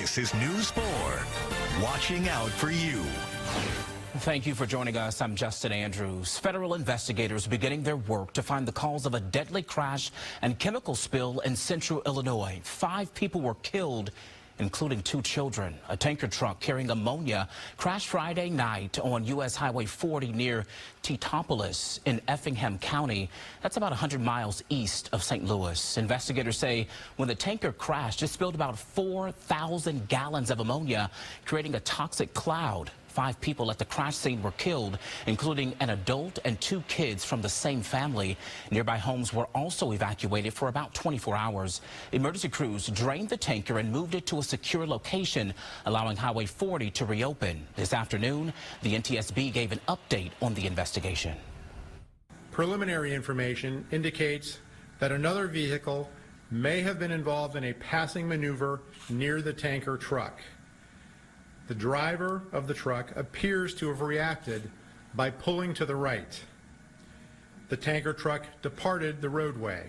This is News 4, watching out for you. Thank you for joining us. I'm Justin Andrews. Federal investigators beginning their work to find the cause of a deadly crash and chemical spill in central Illinois. 5 people were killed, including 2 children. A tanker truck carrying ammonia crashed Friday night on U.S. Highway 40 near Teutopolis in Effingham County. That's about 100 miles east of St. Louis. Investigators say when the tanker crashed, it spilled about 4,000 gallons of ammonia, creating a toxic cloud. 5 people at the crash scene were killed, including an adult and 2 kids from the same family. Nearby homes were also evacuated for about 24 hours. Emergency crews drained the tanker and moved it to a secure location, allowing Highway 40 to reopen. This afternoon, the NTSB gave an update on the investigation. Preliminary information indicates that another vehicle may have been involved in a passing maneuver near the tanker truck. The driver of the truck appears to have reacted by pulling to the right. The tanker truck departed the roadway.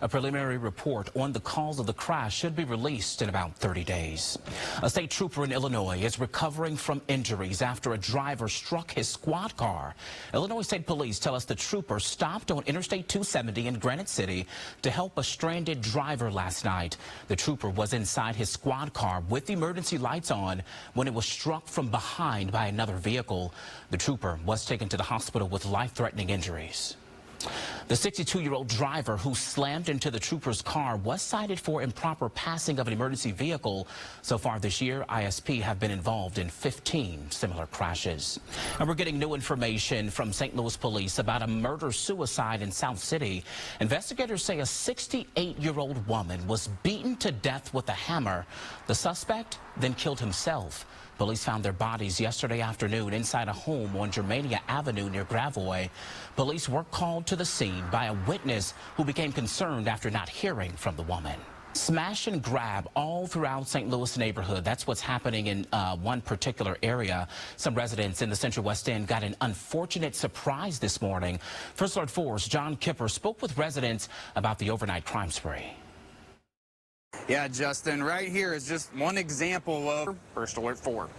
A preliminary report on the cause of the crash should be released in about 30 days. A state trooper in Illinois is recovering from injuries after a driver struck his squad car. Illinois State Police tell us the trooper stopped on Interstate 270 in Granite City to help a stranded driver last night. The trooper was inside his squad car with emergency lights on when it was struck from behind by another vehicle. The trooper was taken to the hospital with life-threatening injuries. The 62-year-old driver who slammed into the trooper's car was cited for improper passing of an emergency vehicle. So far this year, ISP have been involved in 15 similar crashes. And we're getting new information from St. Louis police about a murder-suicide in South City. Investigators say a 68-year-old woman was beaten to death with a hammer. The suspect then killed himself. Police found their bodies yesterday afternoon inside a home on Germania Avenue near Gravois. Police were called to the scene by a witness who became concerned after not hearing from the woman. Smash and grab all throughout St. Louis neighborhood. That's what's happening in one particular area. Some residents in the Central West End got an unfortunate surprise this morning. First Alert 4's John Kipper spoke with residents about the overnight crime spree. Yeah, Justin, right here is just one example of First Alert 4.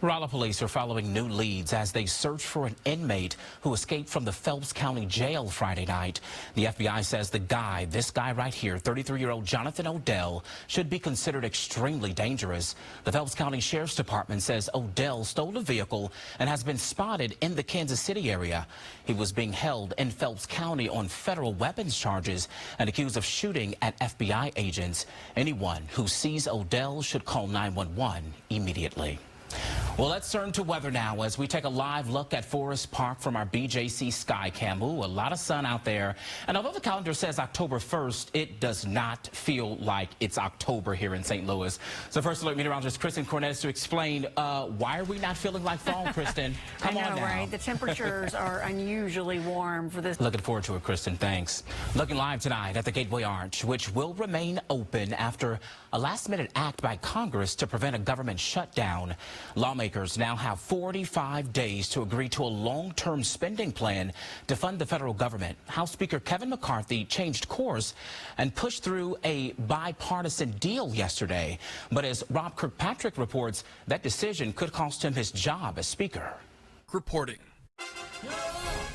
Rolla police are following new leads as they search for an inmate who escaped from the Phelps County Jail Friday night. The FBI says this guy right here, 33-year-old Jonathan Odell, should be considered extremely dangerous. The Phelps County Sheriff's Department says Odell stole a vehicle and has been spotted in the Kansas City area. He was being held in Phelps County on federal weapons charges and accused of shooting at FBI agents. Anyone who sees Odell should call 911 immediately. Well, let's turn to weather now as we take a live look at Forest Park from our BJC Skycam. Ooh, a lot of sun out there. And although the calendar says October 1st, it does not feel like it's October here in St. Louis. So First Alert meteorologist Kristen Cornez to explain why are we not feeling like fall, Kristen? Come on now. Right? The temperatures are unusually warm for this. Looking forward to it, Kristen. Thanks. Looking live tonight at the Gateway Arch, which will remain open after a last-minute act by Congress to prevent a government shutdown. Lawmakers now have 45 days to agree to a long-term spending plan to fund the federal government. House Speaker Kevin McCarthy changed course and pushed through a bipartisan deal yesterday. But as Rob Kirkpatrick reports, that decision could cost him his job as Speaker. Reporting.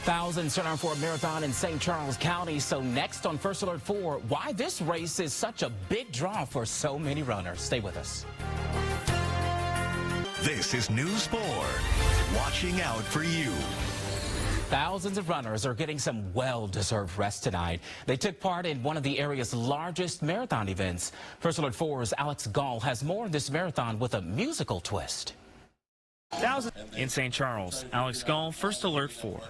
Thousands turn out for a marathon in St. Charles County. So next on First Alert 4, why this race is such a big draw for so many runners. Stay with us. This is News 4, watching out for you. Thousands of runners are getting some well-deserved rest tonight. They took part in one of the area's largest marathon events. First Alert 4's Alex Gall has more of this marathon with a musical twist. In St. Charles, Alex Gall, First Alert 4.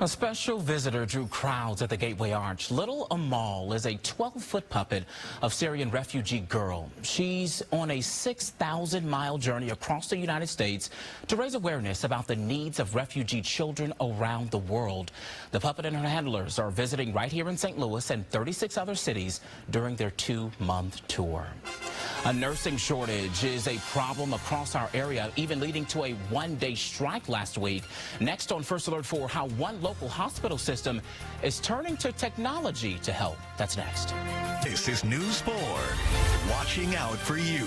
A special visitor drew crowds at the Gateway Arch. Little Amal is a 12-foot puppet of Syrian refugee girl. She's on a 6,000-mile journey across the United States to raise awareness about the needs of refugee children around the world. The puppet and her handlers are visiting right here in St. Louis and 36 other cities during their 2-month tour. A nursing shortage is a problem across our area, even leading to a one-day strike last week. Next on First Alert for how one local hospital system is turning to technology to help. That's next. This is News 4, watching out for you.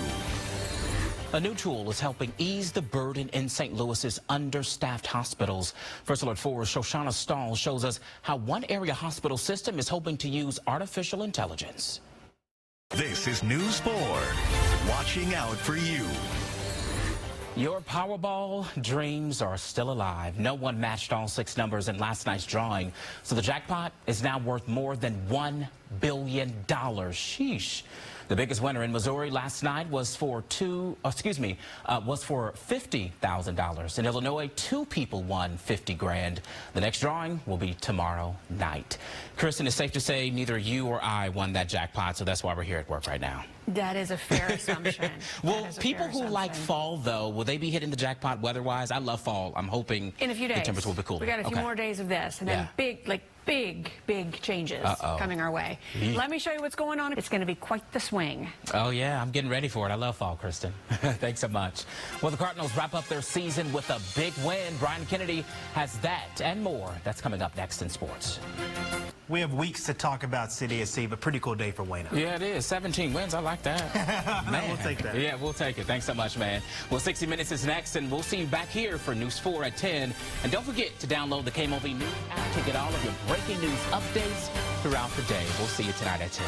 A new tool is helping ease the burden in St. Louis's understaffed hospitals. First Alert 4's Shoshana Stahl shows us how one area hospital system is hoping to use artificial intelligence. This is News 4, watching out for you. Your Powerball dreams are still alive. No one matched all 6 numbers in last night's drawing, so the jackpot is now worth more than $1 billion. Sheesh. The biggest winner in Missouri last night was for $50,000. In Illinois, 2 people won $50 grand. The next drawing will be tomorrow night. Kristen, it's safe to say neither you or I won that jackpot, so that's why we're here at work right now. That is a fair assumption. Well, people who like fall, though, will they be hitting the jackpot weather-wise? I love fall. I'm hoping in a few days. The temperature will be cooler. We got a few more days of this, and then big changes coming our way. Let me show you what's going on. It's going to be quite the swing. Oh, yeah, I'm getting ready for it. I love fall, Kristen. Thanks so much. Well, the Cardinals wrap up their season with a big win. Brian Kennedy has that and more. That's coming up next in sports. We have weeks to talk about City SC, but pretty cool day for Wayno. Yeah, it is. 17 wins. I like that. Man. We'll take that. Yeah, we'll take it. Thanks so much, man. Well, 60 Minutes is next, and we'll see you back here for News 4 at 10. And don't forget to download the KMOV News app to get all of your breaking news updates throughout the day. We'll see you tonight at 10.